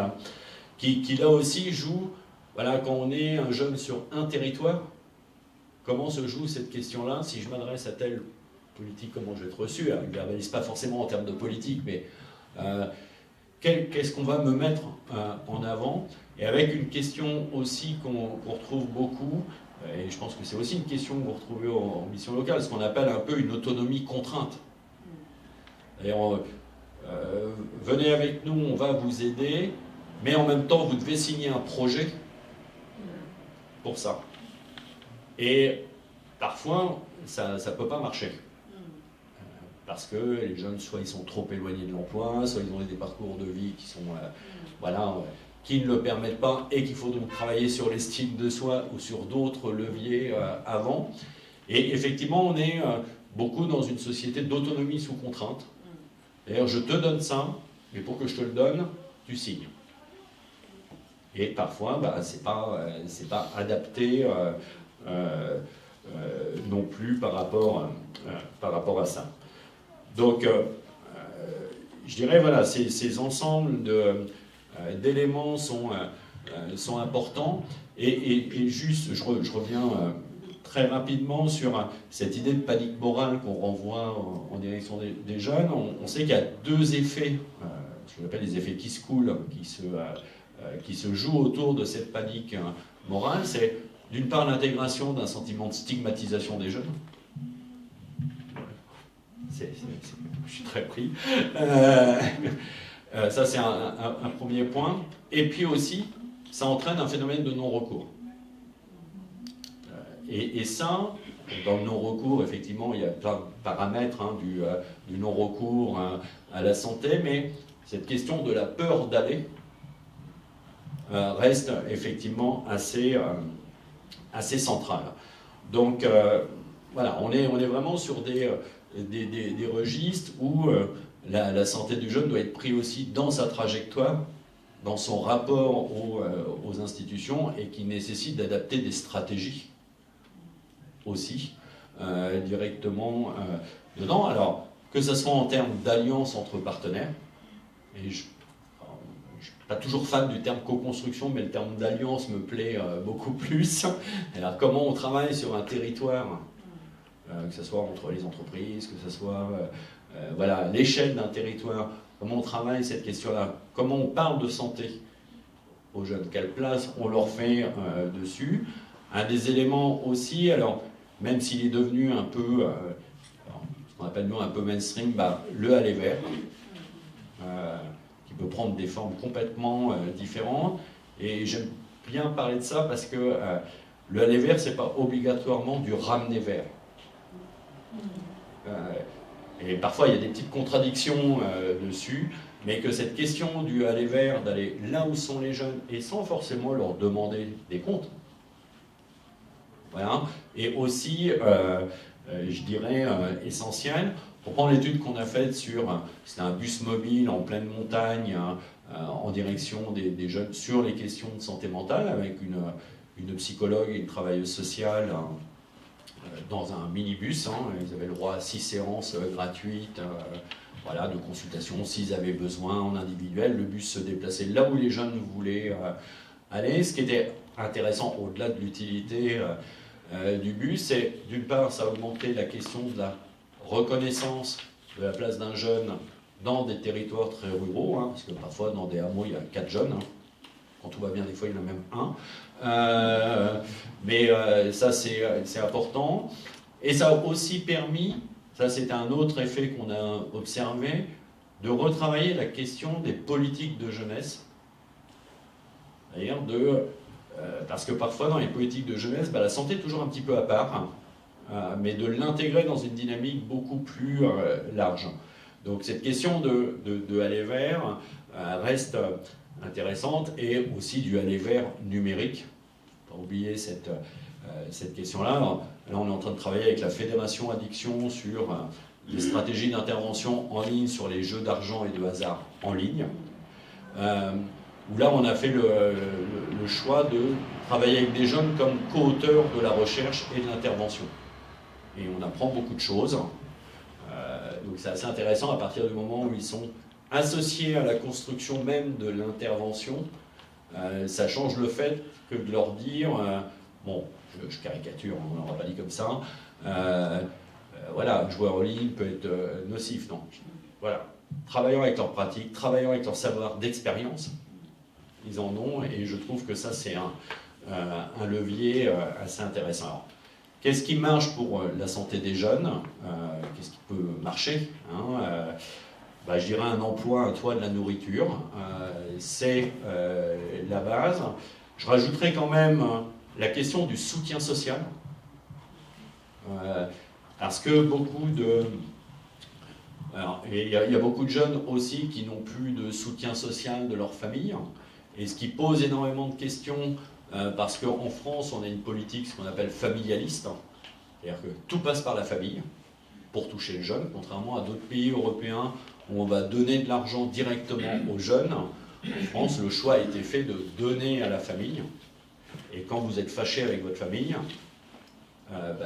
qui là aussi joue, voilà, quand on est un jeune sur un territoire, comment se joue cette question-là? Si je m'adresse à telle politique, comment je vais être reçu? Alors, il ne verbalise pas forcément en termes de politique, mais qu'est-ce qu'on va me mettre en avant? Et avec une question aussi qu'on retrouve beaucoup, et je pense que c'est aussi une question que vous retrouvez en mission locale, ce qu'on appelle un peu une autonomie contrainte. D'ailleurs, venez avec nous, on va vous aider, mais en même temps, vous devez signer un projet pour ça. Et parfois, ça ne peut pas marcher. Parce que les jeunes, soit ils sont trop éloignés de l'emploi, soit ils ont des parcours de vie qui sont, qui ne le permettent pas, et qu'il faut donc travailler sur l'estime de soi ou sur d'autres leviers avant. Et effectivement, on est beaucoup dans une société d'autonomie sous contrainte. D'ailleurs, je te donne ça, mais pour que je te le donne, tu signes. Et parfois, c'est pas adapté non plus par rapport à ça. Donc, je dirais, voilà, ces ensembles d'éléments sont importants. Et juste, je reviens très rapidement sur cette idée de panique morale qu'on renvoie en direction des jeunes. On sait qu'il y a deux effets, ce qu'on appelle les effets qui se coulent, qui se jouent autour de cette panique morale. C'est d'une part l'intégration d'un sentiment de stigmatisation des jeunes. Je suis très pris. Ça, c'est un premier point. Et puis aussi, ça entraîne un phénomène de non-recours. Et ça, dans le non-recours, effectivement, il y a plein de paramètres du non-recours à la santé, mais cette question de la peur d'aller reste effectivement assez centrale. Donc, voilà, on est vraiment sur des registres où la santé du jeune doit être prise aussi dans sa trajectoire, dans son rapport aux institutions, et qui nécessite d'adapter des stratégies aussi directement dedans. Alors, que ce soit en termes d'alliance entre partenaires, et je ne suis pas toujours fan du terme co-construction, mais le terme d'alliance me plaît beaucoup plus. Alors, comment on travaille sur un territoire, que ce soit entre les entreprises, que ce soit voilà, l'échelle d'un territoire, comment on travaille cette question-là, comment on parle de santé aux jeunes, quelle place on leur fait dessus. Un des éléments aussi, alors même s'il est devenu un peu, ce qu'on appelle nous un peu mainstream, le aller vers, qui peut prendre des formes complètement différentes. Et j'aime bien parler de ça parce que le aller vers, c'est pas obligatoirement du ramener vers. Et parfois il y a des petites contradictions dessus, mais que cette question du aller vers, d'aller là où sont les jeunes, et sans forcément leur demander des comptes, voilà, et aussi, je dirais, essentiel. Pour prendre l'étude qu'on a faite sur, c'était un bus mobile en pleine montagne, en direction des jeunes, sur les questions de santé mentale, avec une psychologue et une travailleuse sociale dans un minibus. Ils avaient le droit à 6 séances gratuites, voilà, de consultation s'ils avaient besoin en individuel. Le bus se déplaçait là où les jeunes voulaient aller. Ce qui était intéressant, au-delà de l'utilité du bus, c'est d'une part, ça augmentait la question de la reconnaissance de la place d'un jeune dans des territoires très ruraux, parce que parfois dans des hameaux il y a 4 jeunes, quand tout va bien des fois il y en a même un, mais ça c'est important, et ça a aussi permis, ça c'était un autre effet qu'on a observé, de retravailler la question des politiques de jeunesse, c'est-à-dire parce que parfois dans les politiques de jeunesse, la santé est toujours un petit peu à part, mais de l'intégrer dans une dynamique beaucoup plus large. Donc cette question de aller vers reste intéressante, et aussi du aller vers numérique. Pas oublier cette question-là. Là, on est en train de travailler avec la Fédération Addiction sur les stratégies d'intervention en ligne sur les jeux d'argent et de hasard en ligne. Où là, on a fait le choix de travailler avec des jeunes comme co-auteurs de la recherche et de l'intervention. Et on apprend beaucoup de choses. Donc c'est assez intéressant à partir du moment où ils sont associés à la construction même de l'intervention. Ça change le fait que de leur dire, bon, je caricature, on ne l'aura pas dit comme ça, voilà, jouer en ligne peut être nocif, non. Voilà, travaillant avec leur pratique, travaillant avec leur savoir d'expérience, ils en ont, et je trouve que ça c'est un levier assez intéressant. Alors, qu'est-ce qui marche pour la santé des jeunes? Qu'est-ce qui peut marcher, je dirais un emploi, un toit, de la nourriture, c'est la base. Je rajouterais quand même la question du soutien social, parce que beaucoup de... il y a beaucoup de jeunes aussi qui n'ont plus de soutien social de leur famille, et ce qui pose énormément de questions, parce qu'en France, on a une politique, ce qu'on appelle familialiste, c'est-à-dire que tout passe par la famille pour toucher le jeune, contrairement à d'autres pays européens où on va donner de l'argent directement aux jeunes. En France, le choix a été fait de donner à la famille, et quand vous êtes fâché avec votre famille,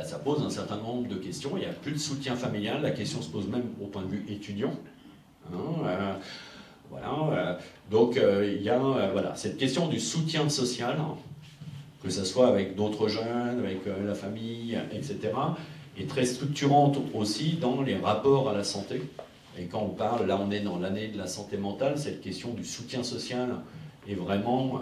ça pose un certain nombre de questions. Il n'y a plus de soutien familial, la question se pose même au point de vue étudiant. Donc il y a cette question du soutien social, que ce soit avec d'autres jeunes, avec la famille, etc., est très structurante aussi dans les rapports à la santé. Et quand on parle, là on est dans l'année de la santé mentale, cette question du soutien social est vraiment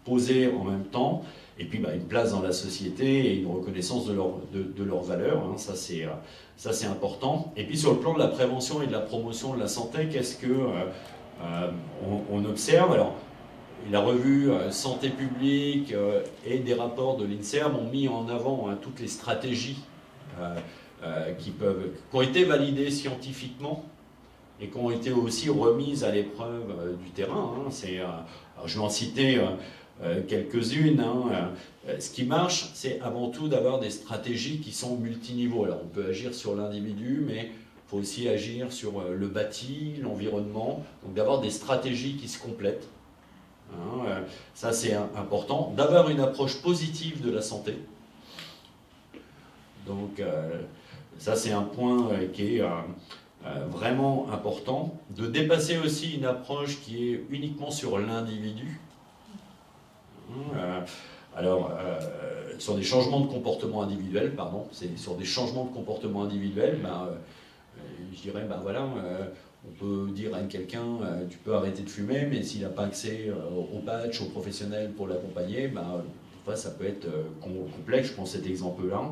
posée en même temps. Et puis une place dans la société et une reconnaissance de leurs valeurs, ça c'est important. Et puis sur le plan de la prévention et de la promotion de la santé, qu'est-ce que on observe? Alors, la revue Santé publique et des rapports de l'INSERM ont mis en avant toutes les stratégies qui ont été validées scientifiquement et qui ont été aussi remises à l'épreuve du terrain. Alors je vais en citer quelques-unes. Ce qui marche, c'est avant tout d'avoir des stratégies qui sont multiniveaux. Alors on peut agir sur l'individu, mais il faut aussi agir sur le bâti, l'environnement, donc d'avoir des stratégies qui se complètent. Ça c'est important, d'avoir une approche positive de la santé. Donc ça c'est un point qui est vraiment important, de dépasser aussi une approche qui est uniquement sur l'individu. Sur des changements de comportement individuel, c'est sur des changements de comportement individuel, je dirais, on peut dire à quelqu'un, tu peux arrêter de fumer, mais s'il n'a pas accès au patch, au professionnel pour l'accompagner, des fois ça peut être complexe, je prends cet exemple-là.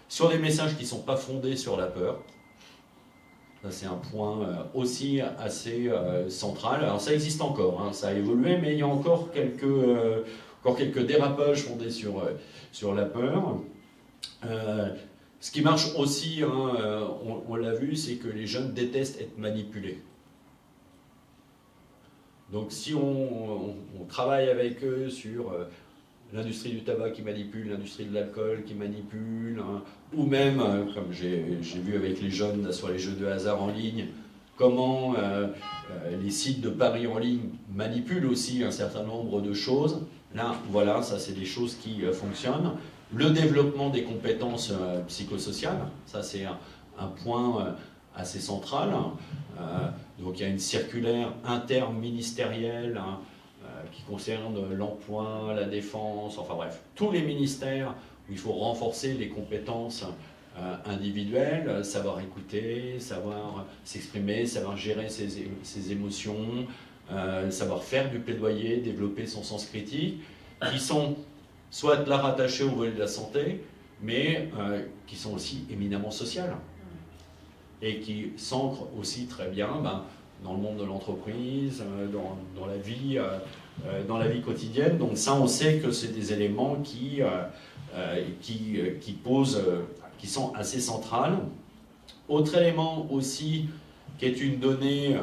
Sur des messages qui ne sont pas fondés sur la peur, ça c'est un point aussi assez central. Alors ça existe encore, ça a évolué, mais il y a encore quelques dérapages fondés sur la peur. Ce qui marche aussi, hein, on l'a vu, c'est que les jeunes détestent être manipulés. Donc si on travaille avec eux sur l'industrie du tabac qui manipule, l'industrie de l'alcool qui manipule, hein, ou même, comme j'ai vu avec les jeunes là, sur les jeux de hasard en ligne, comment les sites de paris en ligne manipulent aussi un certain nombre de choses. Là, voilà, ça c'est des choses qui fonctionnent. Le développement des compétences psychosociales, ça c'est un point assez central. Donc il y a une circulaire interministérielle hein, qui concerne l'emploi, la défense, enfin bref, tous les ministères où il faut renforcer les compétences individuelles, savoir écouter, savoir s'exprimer, savoir gérer ses émotions, savoir faire du plaidoyer, développer son sens critique, qui sont soit là rattachés au volet de la santé, mais qui sont aussi éminemment sociales et qui s'ancrent aussi très bien dans le monde de l'entreprise, dans la vie quotidienne. Donc ça, on sait que c'est des éléments qui sont assez centrales. Autre élément aussi, qui est une donnée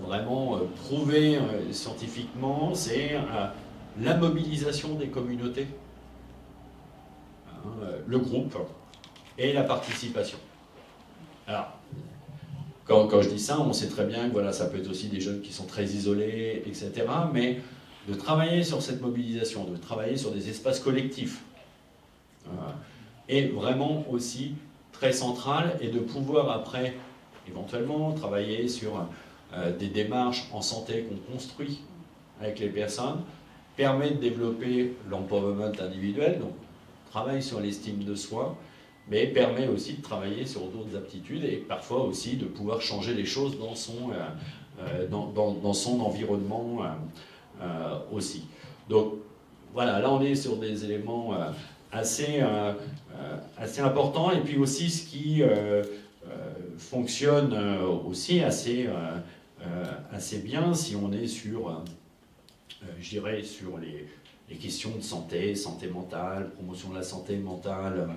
vraiment prouvée scientifiquement, c'est la mobilisation des communautés, le groupe et la participation. Alors, quand je dis ça, on sait très bien que voilà, ça peut être aussi des jeunes qui sont très isolés, etc. Mais de travailler sur cette mobilisation, de travailler sur des espaces collectifs, est vraiment aussi très central, et de pouvoir après, éventuellement, travailler sur des démarches en santé qu'on construit avec les personnes, permet de développer l'empowerment individuel, donc travaille sur l'estime de soi, mais permet aussi de travailler sur d'autres aptitudes et parfois aussi de pouvoir changer les choses dans son environnement aussi. Donc voilà, là on est sur des éléments assez importants, et puis aussi ce qui fonctionne aussi assez bien si on est sur, je dirais, sur les questions de santé mentale, promotion de la santé mentale,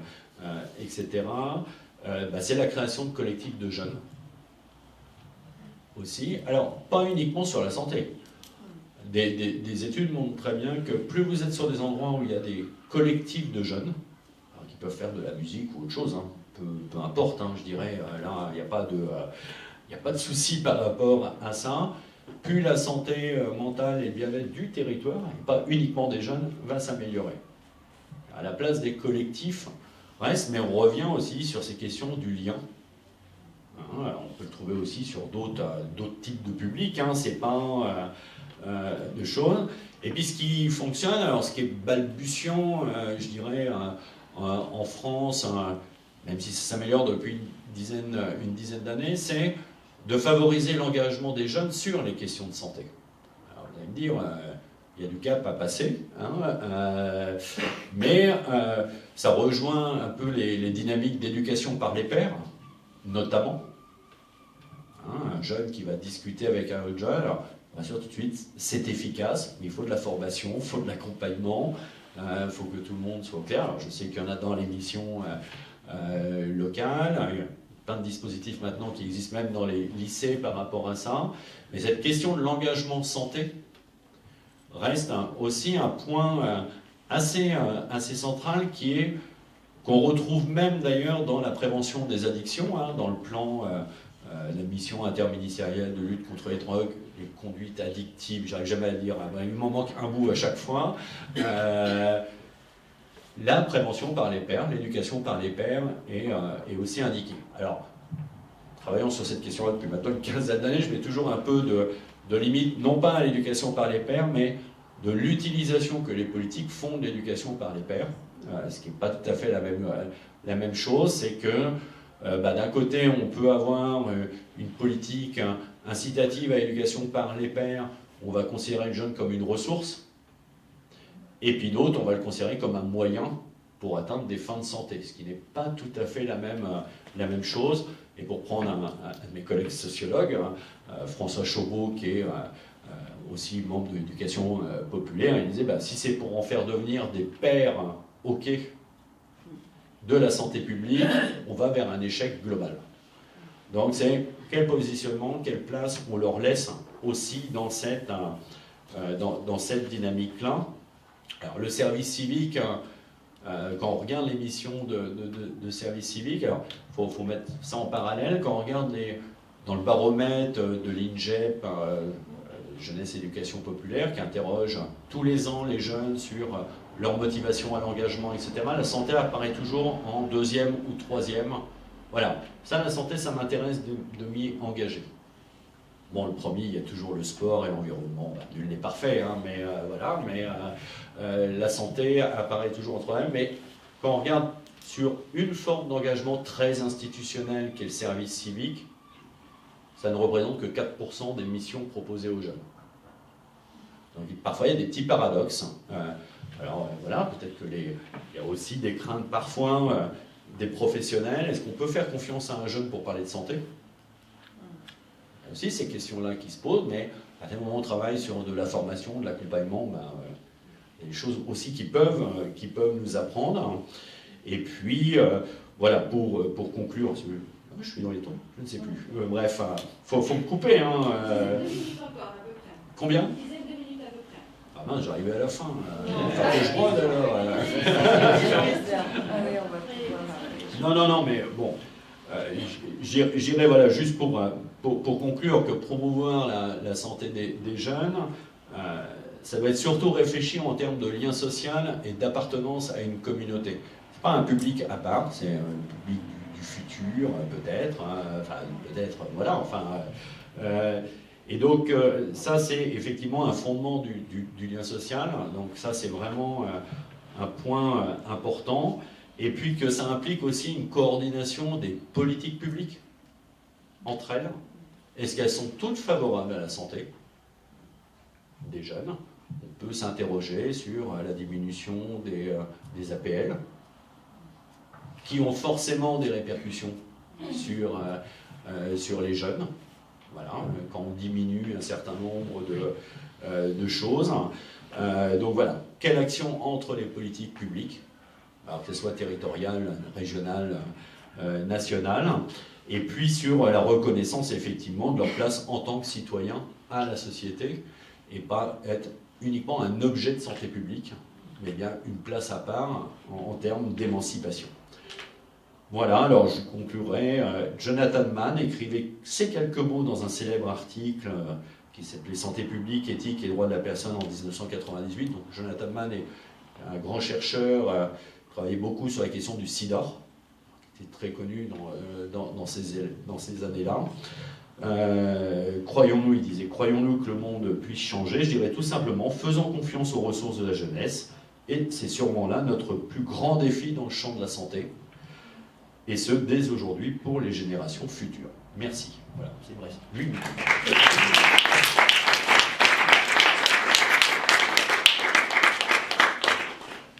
etc. C'est la création de collectifs de jeunes aussi. Alors, pas uniquement sur la santé. Des études montrent très bien que plus vous êtes sur des endroits où il y a des collectifs de jeunes, alors qui peuvent faire de la musique ou autre chose, hein, peu importe, hein, je dirais, là, il n'y a pas de souci par rapport à ça, plus la santé mentale et le bien-être du territoire, et pas uniquement des jeunes, va s'améliorer. À la place des collectifs reste, mais on revient aussi sur ces questions du lien. On peut le trouver aussi sur d'autres types de publics, hein, c'est pas de choses. Et puis ce qui fonctionne, alors ce qui est balbutiant, je dirais, en France, même si ça s'améliore depuis une dizaine d'années, c'est de favoriser l'engagement des jeunes sur les questions de santé. Alors vous allez me dire, il y a du cap à passer, hein, mais ça rejoint un peu les dynamiques d'éducation par les pairs, notamment. Un jeune qui va discuter avec un autre jeune, alors bien sûr tout de suite c'est efficace, mais il faut de la formation, il faut de l'accompagnement, il faut que tout le monde soit clair. Alors, je sais qu'il y en a dans l'émission locale, il y a plein de dispositifs maintenant qui existent même dans les lycées par rapport à ça, mais cette question de l'engagement santé reste aussi un point assez central, qu'on retrouve même d'ailleurs dans la prévention des addictions, hein, dans le plan, la mission interministérielle de lutte contre les drogues, les conduites addictives, j'arrive jamais à le dire, il m'en manque un bout à chaque fois. La prévention par les pairs, l'éducation par les pairs est aussi indiquée. Alors, travaillant sur cette question-là depuis maintenant une quinzaine d'années, je mets toujours un peu de limite, non pas à l'éducation par les pairs, mais de l'utilisation que les politiques font de l'éducation par les pairs. Ce qui n'est pas tout à fait la même chose, c'est que d'un côté, on peut avoir une politique incitative à l'éducation par les pairs, on va considérer le jeune comme une ressource, et puis d'autres, on va le considérer comme un moyen pour atteindre des fins de santé, ce qui n'est pas tout à fait la même chose. Et pour prendre un de mes collègues sociologues, François Chauveau, qui est aussi membre de l'éducation populaire, il disait si c'est pour en faire devenir des pairs ok, de la santé publique, on va vers un échec global. Donc c'est quel positionnement, quelle place on leur laisse aussi dans cette dynamique-là. Alors le service civique, quand on regarde les missions de service civique, alors faut mettre ça en parallèle, quand on regarde dans le baromètre de l'INGEP, Jeunesse Éducation Populaire, qui interroge tous les ans les jeunes sur leur motivation à l'engagement, etc. La santé apparaît toujours en 2e ou 3e. Voilà, ça la santé, ça m'intéresse de m'y engager. Bon, le premier, il y a toujours le sport et l'environnement, nul n'est parfait, hein, mais voilà, mais la santé apparaît toujours en 3e, mais quand on regarde sur une forme d'engagement très institutionnel qui est le service civique, ça ne représente que 4% des missions proposées aux jeunes. Donc, parfois, il y a des petits paradoxes. Alors voilà, peut-être qu'il y a aussi des craintes parfois des professionnels. Est-ce qu'on peut faire confiance à un jeune pour parler de santé? Il y a aussi ces questions-là qui se posent, mais à un moment où on travaille sur de la formation, de l'accompagnement, il y a des choses aussi qui peuvent nous apprendre. Et puis, voilà, pour conclure, je suis dans les tons, je ne sais plus. Bref, faut me couper. Hein, combien? Ah mince, j'arrivais à la fin. Faut que je brode alors. Non, mais bon, j'irai voilà, juste pour conclure que promouvoir la santé des jeunes, ça doit être surtout réfléchi en termes de lien social et d'appartenance à une communauté. Ce n'est pas un public à part, c'est un public du futur, peut-être, hein, enfin, peut-être, voilà, enfin... et donc, ça, c'est effectivement un fondement du lien social. Donc ça, c'est vraiment un point important. Et puis que ça implique aussi une coordination des politiques publiques entre elles. Est-ce qu'elles sont toutes favorables à la santé des jeunes? On peut s'interroger sur la diminution des APL, qui ont forcément des répercussions sur les jeunes. Voilà, quand on diminue un certain nombre de choses. Donc voilà, quelle action entre les politiques publiques, alors que ce soit territoriale, régionale, nationale, et puis sur la reconnaissance effectivement de leur place en tant que citoyen à la société, et pas être uniquement un objet de santé publique, mais bien une place à part en termes d'émancipation. Voilà, alors je conclurai. Jonathan Mann écrivait ces quelques mots dans un célèbre article qui s'appelait Santé publique, éthique et droits de la personne en 1998. Donc Jonathan Mann est un grand chercheur, travaillait beaucoup sur la question du sida, qui était très connu dans ces années-là. Croyons-nous, il disait, croyons-nous que le monde puisse changer? Je dirais tout simplement, faisons confiance aux ressources de la jeunesse, et c'est sûrement là notre plus grand défi dans le champ de la santé, et ce, dès aujourd'hui, pour les générations futures. Merci. Voilà, c'est vrai. 8 minutes.